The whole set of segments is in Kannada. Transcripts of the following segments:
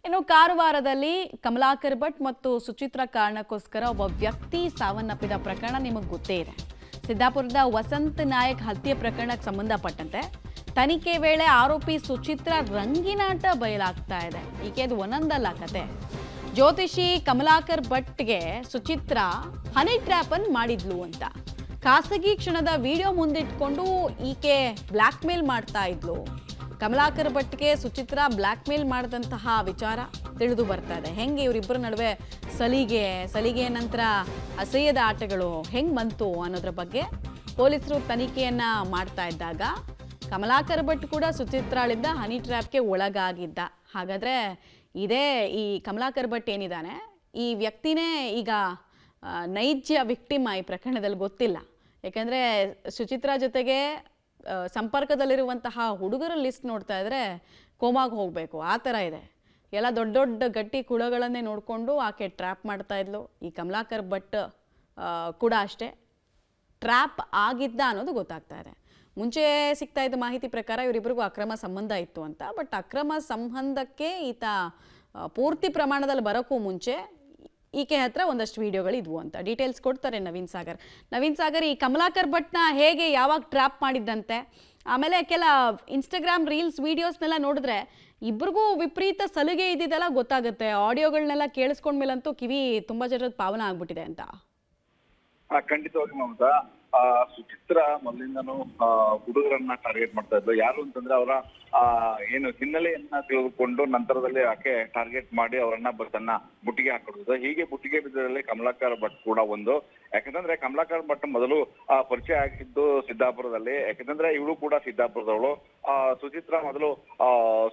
ಇನ್ನು ಕಾರವಾರದಲ್ಲಿ ಕಮಲಾಕರ್ ಭಟ್ ಮತ್ತು ಸುಚಿತ್ರಾ ಕಾರಣಕ್ಕೋಸ್ಕರ ಒಬ್ಬ ವ್ಯಕ್ತಿ ಸಾವನ್ನಪ್ಪಿದ ಪ್ರಕರಣ ನಿಮಗೆ ಗೊತ್ತೇ ಇದೆ. ಸಿದ್ದಾಪುರದ ವಸಂತ್ ನಾಯಕ್ ಹತ್ಯೆ ಪ್ರಕರಣಕ್ಕೆ ಸಂಬಂಧಪಟ್ಟಂತೆ ತನಿಖೆ ವೇಳೆ ಆರೋಪಿ ಸುಚಿತ್ರಾ ರಂಗಿನಾಟ ಬಯಲಾಗ್ತಾ ಇದೆ. ಈಕೆದು ಒಂದೊಂದಲ್ಲ ಕತೆ. ಜ್ಯೋತಿಷಿ ಕಮಲಾಕರ್ ಭಟ್ಗೆ ಸುಚಿತ್ರಾ ಹನಿ ಟ್ರ್ಯಾಪ್ ಅನ್ನು ಮಾಡಿದ್ಲು ಅಂತ ಖಾಸಗಿ ಕ್ಷಣದ ವಿಡಿಯೋ ಮುಂದಿಟ್ಕೊಂಡು ಈಕೆ ಬ್ಲ್ಯಾಕ್ ಮೇಲ್ ಮಾಡ್ತಾ ಇದ್ಲು. ಕಮಲಾಕರ್ ಭಟ್ಗೆ ಸುಚಿತ್ರಾ ಬ್ಲ್ಯಾಕ್ ಮೇಲ್ ಮಾಡಿದಂತಹ ವಿಚಾರ ತಿಳಿದು ಬರ್ತಾ ಇದೆ. ಹೆಂಗೆ ಇವರಿಬ್ಬರ ನಡುವೆ ಸಲಿಗೆ ನಂತರ ಅಸಹ್ಯದ ಆಟಗಳು ಹೆಂಗೆ ಬಂತು ಅನ್ನೋದ್ರ ಬಗ್ಗೆ ಪೊಲೀಸರು ತನಿಖೆಯನ್ನ ಮಾಡ್ತಾ ಇದ್ದಾಗ ಕಮಲಾಕರ್ ಭಟ್ ಕೂಡ ಸುಚಿತ್ರಾಳಿಂದ ಹನಿ ಟ್ರ್ಯಾಪ್ಗೆ ಒಳಗಾಗಿದ್ದ. ಹಾಗಾದರೆ ಇದೇ ಈ ಕಮಲಾಕರ್ ಭಟ್ ಏನಿದ್ದಾನೆ ಈ ವ್ಯಕ್ತಿನೇ ಈಗ ನೈಜ ವಿಕ್ಟಿಮ್ ಈ ಪ್ರಕರಣದಲ್ಲಿ ಗೊತ್ತಿಲ್ಲ. ಯಾಕಂದರೆ ಸುಚಿತ್ರಾ ಜೊತೆಗೆ ಸಂಪರ್ಕದಲ್ಲಿರುವಂತಹ ಹುಡುಗರ ಲಿಸ್ಟ್ ನೋಡ್ತಾ ಇದ್ರೆ ಕೋಮಾಗೆ ಹೋಗಬೇಕು ಆ ಥರ ಇದೆ. ಎಲ್ಲ ದೊಡ್ಡ ದೊಡ್ಡ ಗಟ್ಟಿ ಕುಳಗಳನ್ನೇ ನೋಡಿಕೊಂಡು ಆಕೆ ಟ್ರ್ಯಾಪ್ ಮಾಡ್ತಾ ಇದ್ಲು. ಈ ಕಮಲಾಕರ್ ಭಟ್ ಕೂಡ ಅಷ್ಟೇ ಟ್ರ್ಯಾಪ್ ಆಗಿದ್ದ ಅನ್ನೋದು ಗೊತ್ತಾಗ್ತಾ ಇದೆ. ಮುಂಚೆ ಸಿಗ್ತಾ ಇದ್ದ ಮಾಹಿತಿ ಪ್ರಕಾರ ಇವರಿಬ್ಬರಿಗೂ ಅಕ್ರಮ ಸಂಬಂಧ ಇತ್ತು ಅಂತ. ಬಟ್ ಅಕ್ರಮ ಸಂಬಂಧಕ್ಕೆ ಈತ ಪೂರ್ತಿ ಪ್ರಮಾಣದಲ್ಲಿ ಬರೋಕ್ಕೂ ಮುಂಚೆ ಈಕೆ ಹತ್ರ ಒಂದಷ್ಟು ವಿಡಿಯೋಗಳಿದ್ವು ಅಂತ ಡೀಟೇಲ್ಸ್ ಕೊಡ್ತಾರೆ ನವೀನ್ ಸಾಗರ್. ಈ ಕಮಲಾಕರ್ ಭಟ್ನ ಹೇಗೆ ಯಾವಾಗ ಟ್ರ್ಯಾಪ್ ಮಾಡಿದ್ದಂತೆ, ಆಮೇಲೆ ಕೆಲ ಇನ್ಸ್ಟಾಗ್ರಾಮ್ ರೀಲ್ಸ್ ವಿಡಿಯೋಸ್ನೆಲ್ಲ ನೋಡಿದ್ರೆ ಇಬ್ರಿಗೂ ವಿಪರೀತ ಸಲುಗೆ ಇದ್ದಿದ್ದೆಲ್ಲ ಗೊತ್ತಾಗುತ್ತೆ. ಆಡಿಯೋಗಳನ್ನೆಲ್ಲ ಕೇಳಿಸ್ಕೊಂಡ್ಮೇಲಂತೂ ಕಿವಿ ತುಂಬಾ ಜನರದ ಪಾವನ ಆಗ್ಬಿಟ್ಟಿದೆ ಅಂತ. ಖಂಡಿತವಾಗಿ ಮಮತಾ, ಸುಚಿತ್ರ ಮೊದಲಿಂದನೂ ಹುಡುಗರನ್ನ ಟಾರ್ಗೆಟ್ ಮಾಡ್ತಾ ಇದ್ಲು. ಯಾರು ಅಂತಂದ್ರೆ ಅವರ ಏನು ಹಿನ್ನೆಲೆಯನ್ನ ತಿಳಿದುಕೊಂಡು ನಂತರದಲ್ಲಿ ಆಕೆ ಟಾರ್ಗೆಟ್ ಮಾಡಿ ಅವರನ್ನ ತನ್ನ ಬುಟ್ಟಿಗೆ ಹಾಕೊಡುದು. ಹೀಗೆ ಬುಟ್ಟಿಗೆ ಬಿದ್ದರಲ್ಲಿ ಕಮಲಾಕರ್ ಭಟ್ ಕೂಡ ಒಂದು. ಯಾಕಂತಂದ್ರೆ ಕಮಲಾಕರ್ ಭಟ್ ಮೊದಲು ಪರಿಚಯ ಆಗಿದ್ದು ಸಿದ್ದಾಪುರದಲ್ಲಿ. ಯಾಕಂತಂದ್ರೆ ಇವಳು ಕೂಡ ಸಿದ್ದಾಪುರದವಳು. ಸುಚಿತ್ರಾ ಮೊದಲು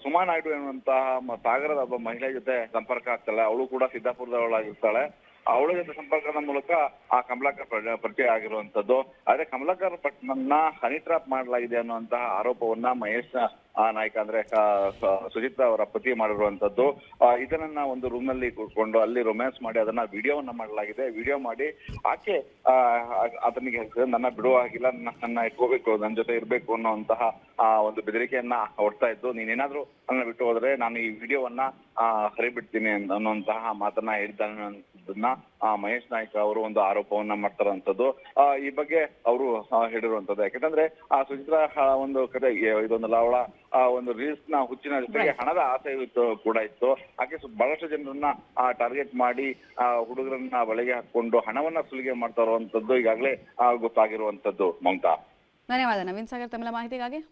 ಸುಮಾ ನಾಯ್ಡು ಎನ್ನುವಂತಹ ಸಾಗರದ ಒಬ್ಬ ಮಹಿಳೆ ಜೊತೆ ಸಂಪರ್ಕ ಆಗ್ತಾಳೆ. ಅವಳು ಕೂಡ ಸಿದ್ದಾಪುರದವಳಾಗಿರ್ತಾಳೆ. ಅವಳ ಜೊತೆ ಸಂಪರ್ಕದ ಮೂಲಕ ಆ ಕಮಲಾಕರ್ ಪರಿಚಯ ಆಗಿರುವಂತದ್ದು. ಆದ್ರೆ ಕಮಲಾಕರ್ ಭಟ್ನನ್ನ ಹನಿ ಟ್ರಾಪ್ ಮಾಡಲಾಗಿದೆ ಅನ್ನುವಂತಹ ಆರೋಪವನ್ನ ಮಹೇಶ್ ನಾಯ್ಕ ಅಂದ್ರೆ ಸುಚಿತ್ರಾ ಅವರ ಪತಿ ಮಾಡಿರುವಂತದ್ದು. ಇದನ್ನ ಒಂದು ರೂಮ್ ನಲ್ಲಿ ಕೂತ್ಕೊಂಡು ಅಲ್ಲಿ ರೊಮ್ಯಾನ್ಸ್ ಮಾಡಿ ಅದನ್ನ ವಿಡಿಯೋವನ್ನ ಮಾಡಲಾಗಿದೆ. ವಿಡಿಯೋ ಮಾಡಿ ಆಕೆ ಆತನಿಗೆ ನನ್ನ ಬಿಡುವ ಆಗಿಲ್ಲ, ನನ್ನ ಇಟ್ಕೋಬೇಕು, ನನ್ನ ಜೊತೆ ಇರ್ಬೇಕು ಅನ್ನುವಂತಹ ಒಂದು ಬೆದರಿಕೆಯನ್ನ ಹೊಡ್ತಾ ಇದ್ದು. ನೀನೇನಾದ್ರೂ ನನ್ನ ಬಿಟ್ಟು ಹೋದ್ರೆ ನಾನು ಈ ವಿಡಿಯೋವನ್ನ ಹರಿಬಿಡ್ತೀನಿ ಅನ್ನುವಂತಹ ಮಾತನ್ನ ಹೇಳಿದ್ದಾನೆ ಅನ್ನೋದನ್ನ ಮಹೇಶ್ ನಾಯ್ಕ ಅವರು ಒಂದು ಆರೋಪವನ್ನ ಮಾಡ್ತಾರಂತದ್ದು. ಈ ಬಗ್ಗೆ ಅವರು ಹೇಳಿರುವಂತದ್ದು. ಯಾಕಂದ್ರೆ ಆ ಸುಚಿತ್ರಾ ಒಂದು ಕತೆ ಇದೊಂದಲ್ಲ, ಅವಳ ಒಂದು ರೀಲ್ಸ್ ನ ಹುಚ್ಚಿನ ಜೊತೆಗೆ ಹಣದ ಆಸೆ ಕೂಡ ಇತ್ತು. ಆಕೆ ಬಹಳಷ್ಟು ಜನರನ್ನ ಟಾರ್ಗೆಟ್ ಮಾಡಿ ಹುಡುಗರನ್ನ ಬಲೆಗೆ ಹಾಕೊಂಡು ಹಣವನ್ನ ಸುಲಿಗೆ ಮಾಡ್ತಾ ಇರುವಂತದ್ದು ಈಗಾಗಲೇ ಗೊತ್ತಾಗಿರುವಂತದ್ದು. ಮಮತಾ, ಧನ್ಯವಾದ ನವೀನ್ ಸಾಗರ್ ತಮ್ಮ ಮಾಹಿತಿಗಾಗಿ.